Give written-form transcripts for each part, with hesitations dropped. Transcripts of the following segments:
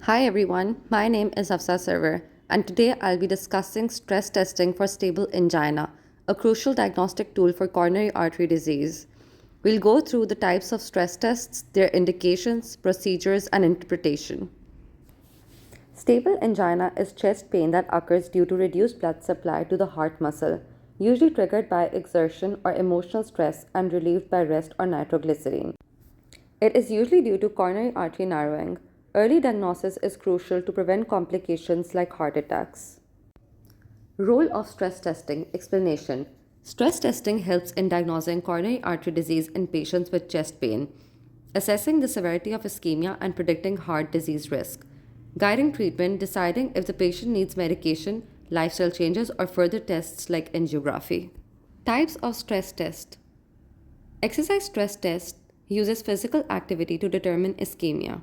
Hi everyone, my name is Afsa Server, and today I'll be discussing stress testing for stable angina, a crucial diagnostic tool for coronary artery disease. We'll go through the types of stress tests, their indications, procedures, and interpretation. Stable angina is chest pain that occurs due to reduced blood supply to the heart muscle, usually triggered by exertion or emotional stress and relieved by rest or nitroglycerine. It is usually due to coronary artery narrowing. Early diagnosis is crucial to prevent complications like heart attacks. Role of stress testing explanation. Stress testing helps in diagnosing coronary artery disease in patients with chest pain, assessing the severity of ischemia and predicting heart disease risk, guiding treatment, deciding if the patient needs medication, lifestyle changes, or further tests like angiography. Types of stress test. Exercise stress test uses physical activity to determine ischemia.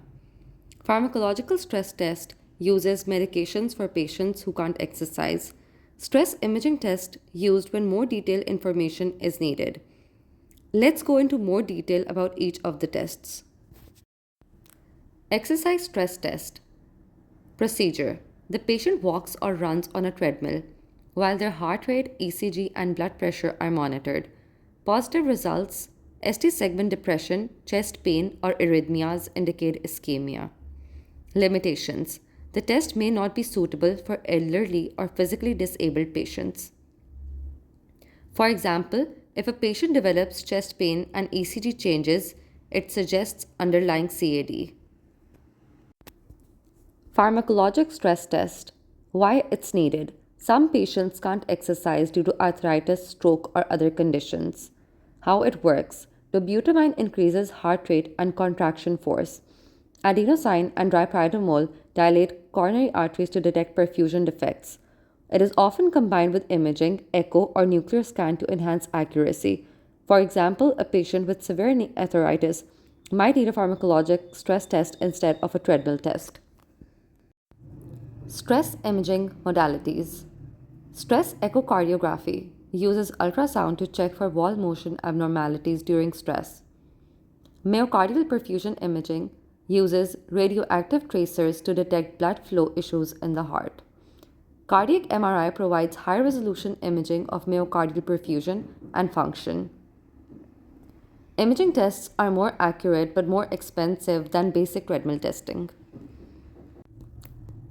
Pharmacological stress test uses medications for patients who can't exercise. Stress imaging test used when more detailed information is needed. Let's go into more detail about each of the tests. Exercise stress test. Procedure. The patient walks or runs on a treadmill while their heart rate, ECG, and blood pressure are monitored. Positive results: ST segment depression, chest pain, or arrhythmias indicate ischemia. Limitations: the test may not be suitable for elderly or physically disabled patients. For example, if a patient develops chest pain and ECG changes, it suggests underlying CAD. Pharmacologic stress test. Why it's needed. Some patients can't exercise due to arthritis, stroke, or other conditions. How it works. Dobutamine increases heart rate and contraction force. Adenosine and dipyridamole dilate coronary arteries to detect perfusion defects. It is often combined with imaging, echo, or nuclear scan to enhance accuracy. For example, a patient with severe knee arthritis might need a pharmacologic stress test instead of a treadmill test. Stress imaging modalities. Stress echocardiography uses ultrasound to check for wall motion abnormalities during stress. Myocardial perfusion imaging uses radioactive tracers to detect blood flow issues in the heart. Cardiac MRI provides high resolution imaging of myocardial perfusion and function. Imaging tests are more accurate but more expensive than basic treadmill testing.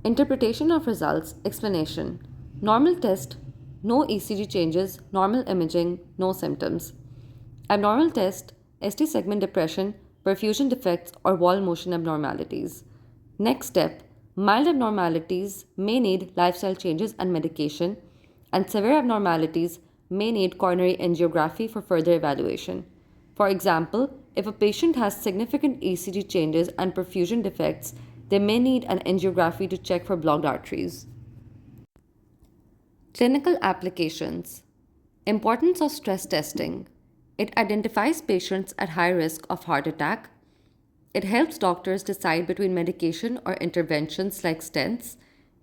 Interpretation of results. Explanation. Normal test, no ECG changes, normal imaging, no symptoms. Abnormal test, ST segment depression, perfusion defects, or wall motion abnormalities. Next step, mild abnormalities may need lifestyle changes and medication, and severe abnormalities may need coronary angiography for further evaluation. For example, if a patient has significant ECG changes and perfusion defects, they may need an angiography to check for blocked arteries. Clinical applications. Importance of stress testing. It identifies patients at high risk of heart attack. It helps doctors decide between medication or interventions like stents.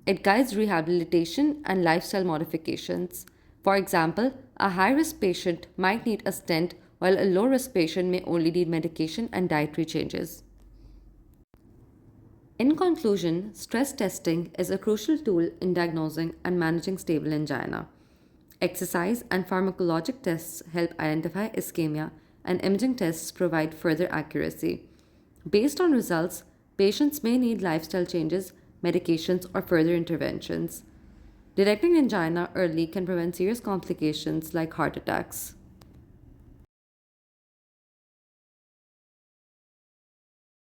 It guides rehabilitation and lifestyle modifications. For example, a high-risk patient might need a stent while a low-risk patient may only need medication and dietary changes. In conclusion, stress testing is a crucial tool in diagnosing and managing stable angina. Exercise and pharmacologic tests help identify ischemia, and imaging tests provide further accuracy. Based on results, patients may need lifestyle changes, medications, or further interventions. Detecting angina early can prevent serious complications like heart attacks.